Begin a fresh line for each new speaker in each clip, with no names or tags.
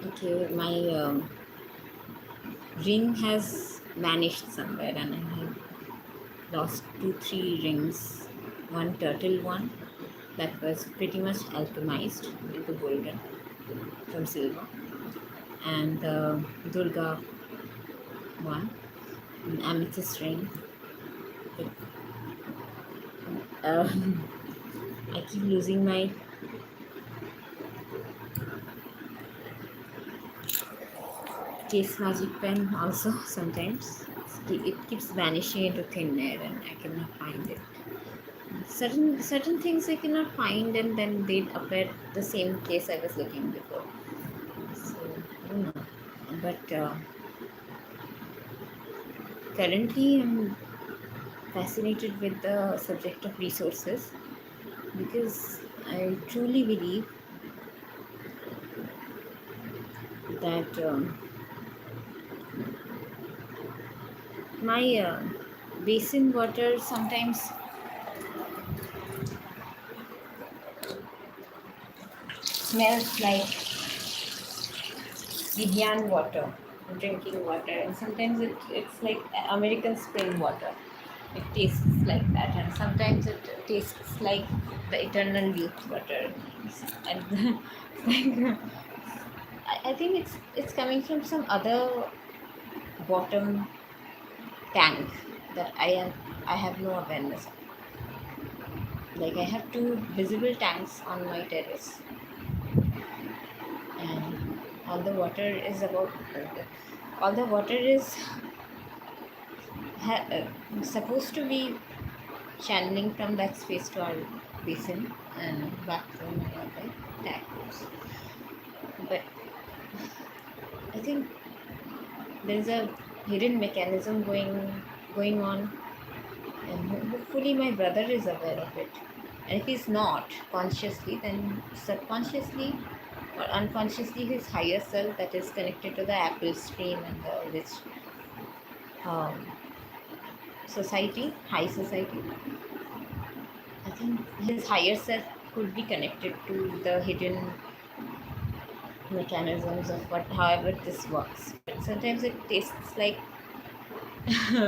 Okay, my ring has vanished somewhere, and I have lost two, three rings. One turtle one that was pretty much alchemized into golden from silver, and the Durga one, an amethyst ring. But, uh, I keep losing my case magic pen also sometimes. It keeps vanishing into thin air, and I cannot find it. Certain things I cannot find, and then they appear the same case I was looking before. So I don't know, but currently I'm fascinated with the subject of resources because I truly believe that my basin water sometimes smells like Evian water, drinking water, and sometimes it's like American spring water. It tastes like that, and sometimes it tastes like the eternal youth water. And like, I think it's coming from some other bottom tank that I have no awareness of. Like I have two visible tanks on my terrace, and all the water is about all the water is supposed to be channeling from that space to our basin and back from my other taps. But I think there's a hidden mechanism going on, and hopefully my brother is aware of it. And if he's not consciously, then subconsciously or unconsciously, his higher self that is connected to the Apple stream and the rich um, society, high society. I think his higher self could be connected to the hidden mechanisms of what however this works. But sometimes it tastes like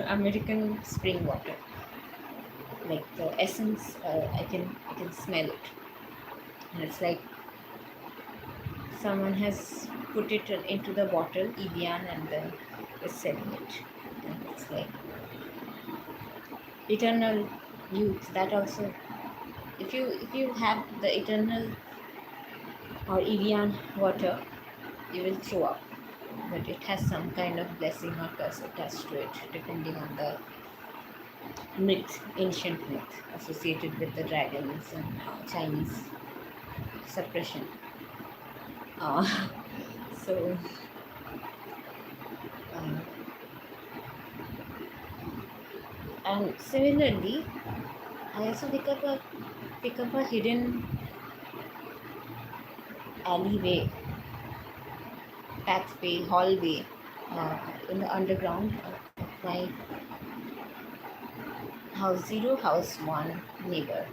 American spring water. Like the essence, I can smell it, and it's like someone has put it into the bottle, Evian, and then is selling it. And it's like eternal youth. That also, if you have the eternal or Evian water, you will throw up. But it has some kind of blessing or curse attached to it, depending on the myth, ancient myth associated with the dragons and Chinese suppression. Uh, so, uh, and similarly, I also pick up a hidden alleyway, pathway, hallway in the underground of my house zero, house one neighbor.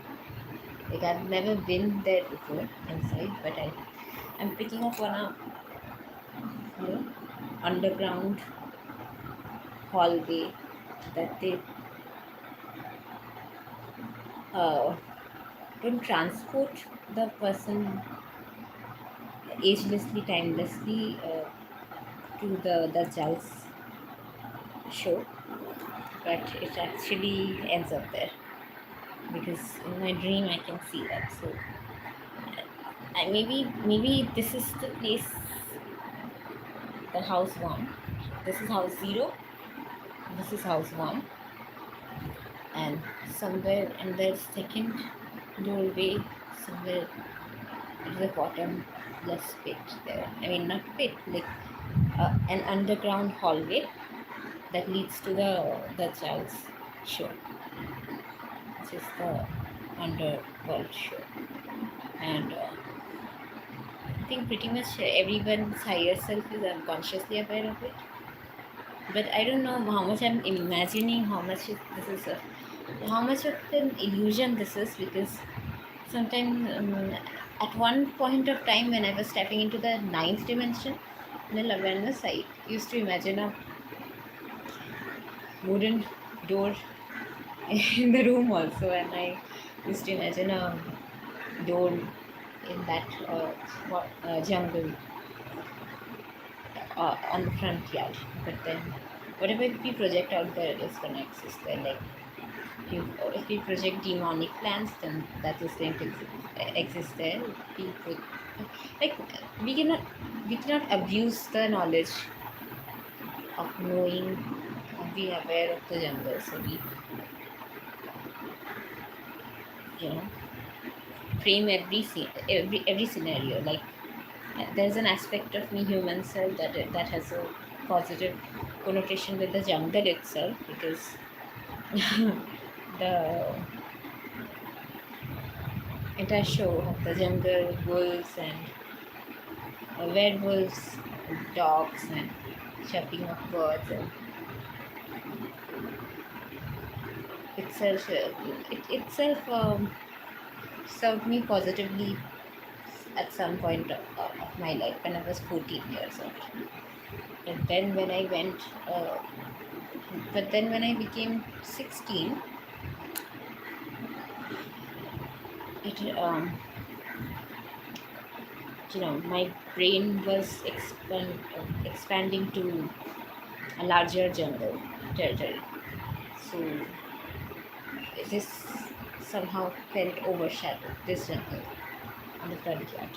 Like I've never been there before inside, but I'm picking up on a you know underground hallway that they uh, don't transport the person agelessly, timelessly to the Dajjal's show, but it actually ends up there because in my dream I can see that. So maybe this is the place, the house one. This is house zero. This is house one, and somewhere in the second doorway, somewhere at the bottom, less pit there. I mean, not pit, like an underground hallway that leads to the child's show, which is the underworld show. And I think pretty much everyone's higher self is unconsciously aware of it. But I don't know how much I'm imagining, this is how much of an illusion this is, because sometimes At one point of time, when I was stepping into the ninth dimension, in awareness, I used to imagine a wooden door in the room also, and I used to imagine a door in that jungle on the front yard. But then, whatever we project out there is going to exist there. Like if we project demonic plans, then that is going to exist there. We put, like we cannot abuse the knowledge of knowing, of being aware of the jungle. So we, you know, frame every scenario. Like there's an aspect of me, human self, that has a positive connotation with the jungle itself, because the entire show of the jungle, wolves and werewolves, dogs, and chirping of birds, and itself it itself served me positively at some point of my life when I was 14 years old. And then when I went, but then when I became 16, it my brain was expanding to a larger jungle territory. So this somehow felt overshadowed, this jungle on the front yard,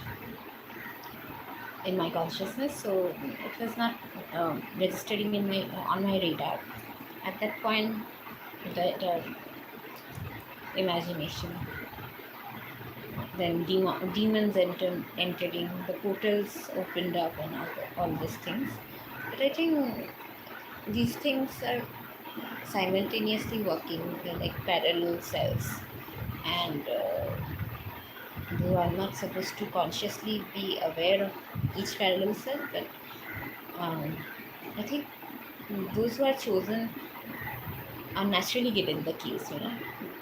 in my consciousness. So it was not registering in my on my radar at that point. The imagination, then demons entering, the portals opened up, and all these things. But I think these things are simultaneously working like parallel cells, and though I'm not supposed to consciously be aware of each parallel cell, but um, I think those who are chosen are naturally given the keys,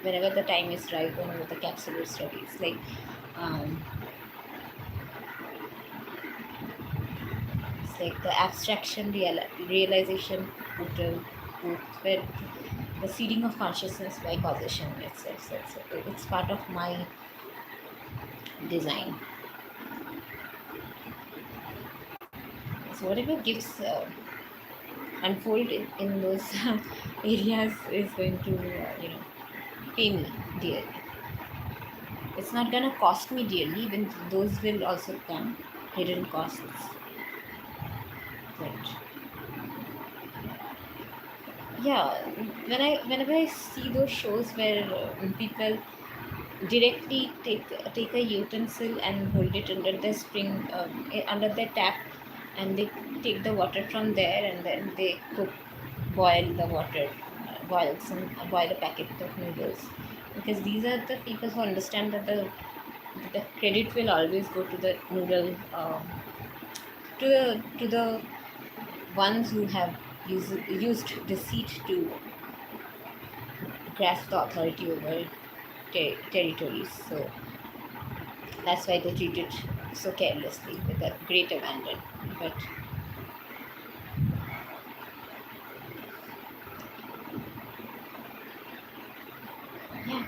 whenever the time is right, whenever the capsule is ready. It's like um, the abstraction realization portal booth, where the seeding of consciousness by causation itself. So it's part of my design. So whatever gifts unfold in those areas is going to pay me dearly. It's not gonna cost me dearly. Even those will also come, hidden costs. But yeah, whenever I see those shows where people directly take a utensil and hold it under the spring, under the tap, and they take the water from there, and then they boil the water, boil a packet of noodles, because these are the people who understand that the credit will always go to the noodle, to the ones who have used deceit to grasp the authority over territories. So that's why they treat it so carelessly with a great abandon. But yeah,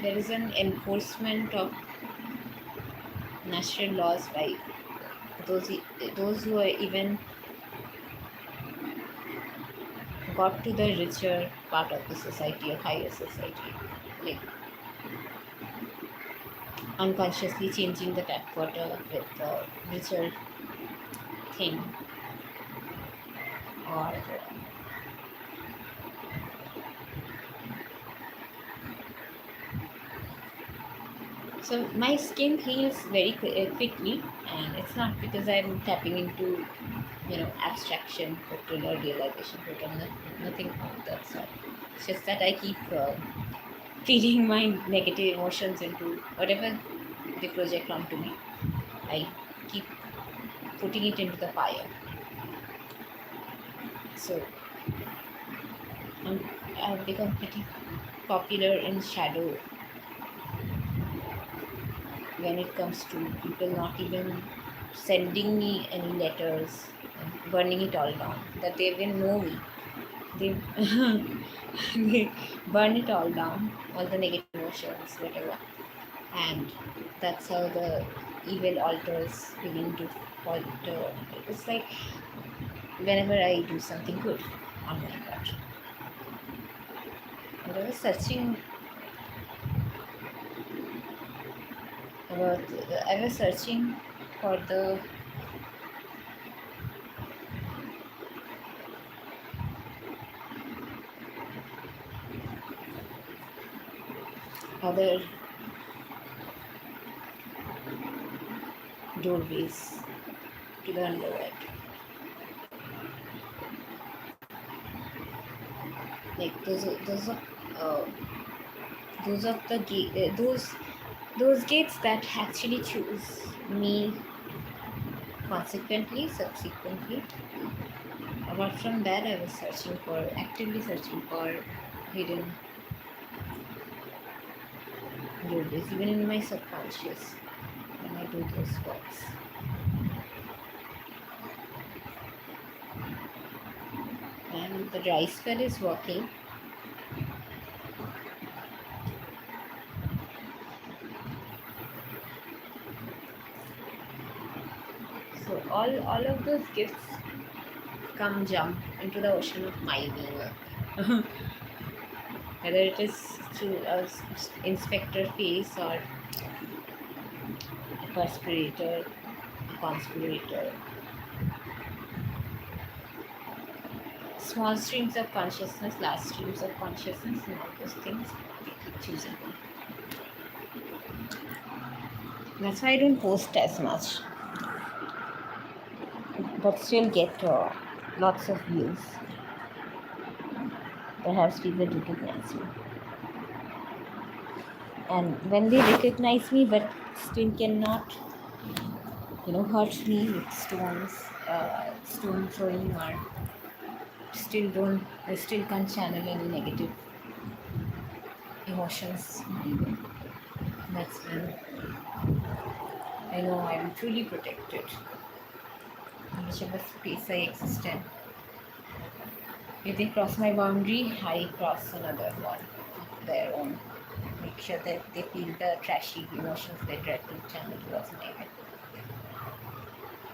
there is an enforcement of natural laws by those who are even got to the richer part of the society, or higher society, like unconsciously changing the tap water with a richer thing, or so my skin heals very quickly, and it's not because I'm tapping into abstraction portal or realization portal, nothing of that sort. It's just that I keep feeding my negative emotions into whatever they project onto me. I keep putting it into the fire. So I've become pretty popular in shadow when it comes to people not even sending me any letters and burning it all down, that they even know me. They, they burn it all down, all the negative emotions, whatever. And that's how the evil alters begin to alter. It's like whenever I do something good, oh my god. And I was searching about, I was searching for the other doorways to the underworld. Like uh, those of the those gates that actually choose me consequently, subsequently. Apart from that, I was actively searching for hidden doorways, even in my subconscious when I do those works. And the rice well is working. So all of those gifts come jump into the ocean of my being. Whether it is through a inspector face or a perspirator, a conspirator. Small streams of consciousness, large streams of consciousness, and all those things, they keep choosing me. That's why I don't post as much, but still get lots of views. Perhaps people recognize me. And when they recognize me but still cannot, hurt me with stone throwing, or still can't channel any negative emotions, that's when I know I'm truly protected in whichever space I exist in. If they cross my boundary, I cross another one of their own. Make sure that they feel the trashy emotions they try to channel towards me,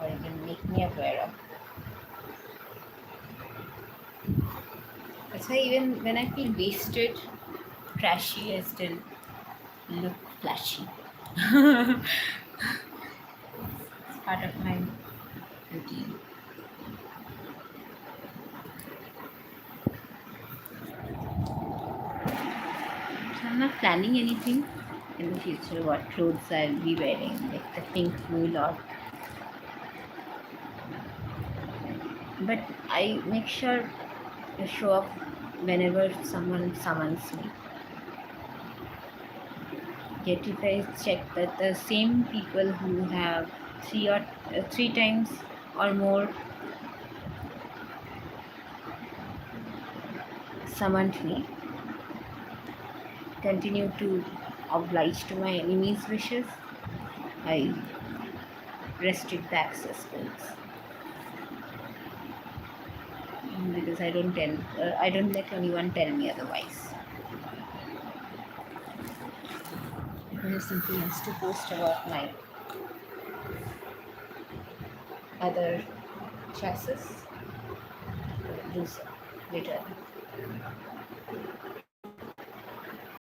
or even make me aware of. That's why even when I feel wasted, trashy, I still look flashy. It's part of my routine. So I'm not planning anything in the future what clothes I'll be wearing, like the pink wool or, but I make sure to show up whenever someone summons me. Yet if I check that the same people who have three times or more summoned me continue to oblige to my enemies' wishes, I restrict the access codes. Because I don't let anyone tell me otherwise. If I have something else to post about my other choices, do so later.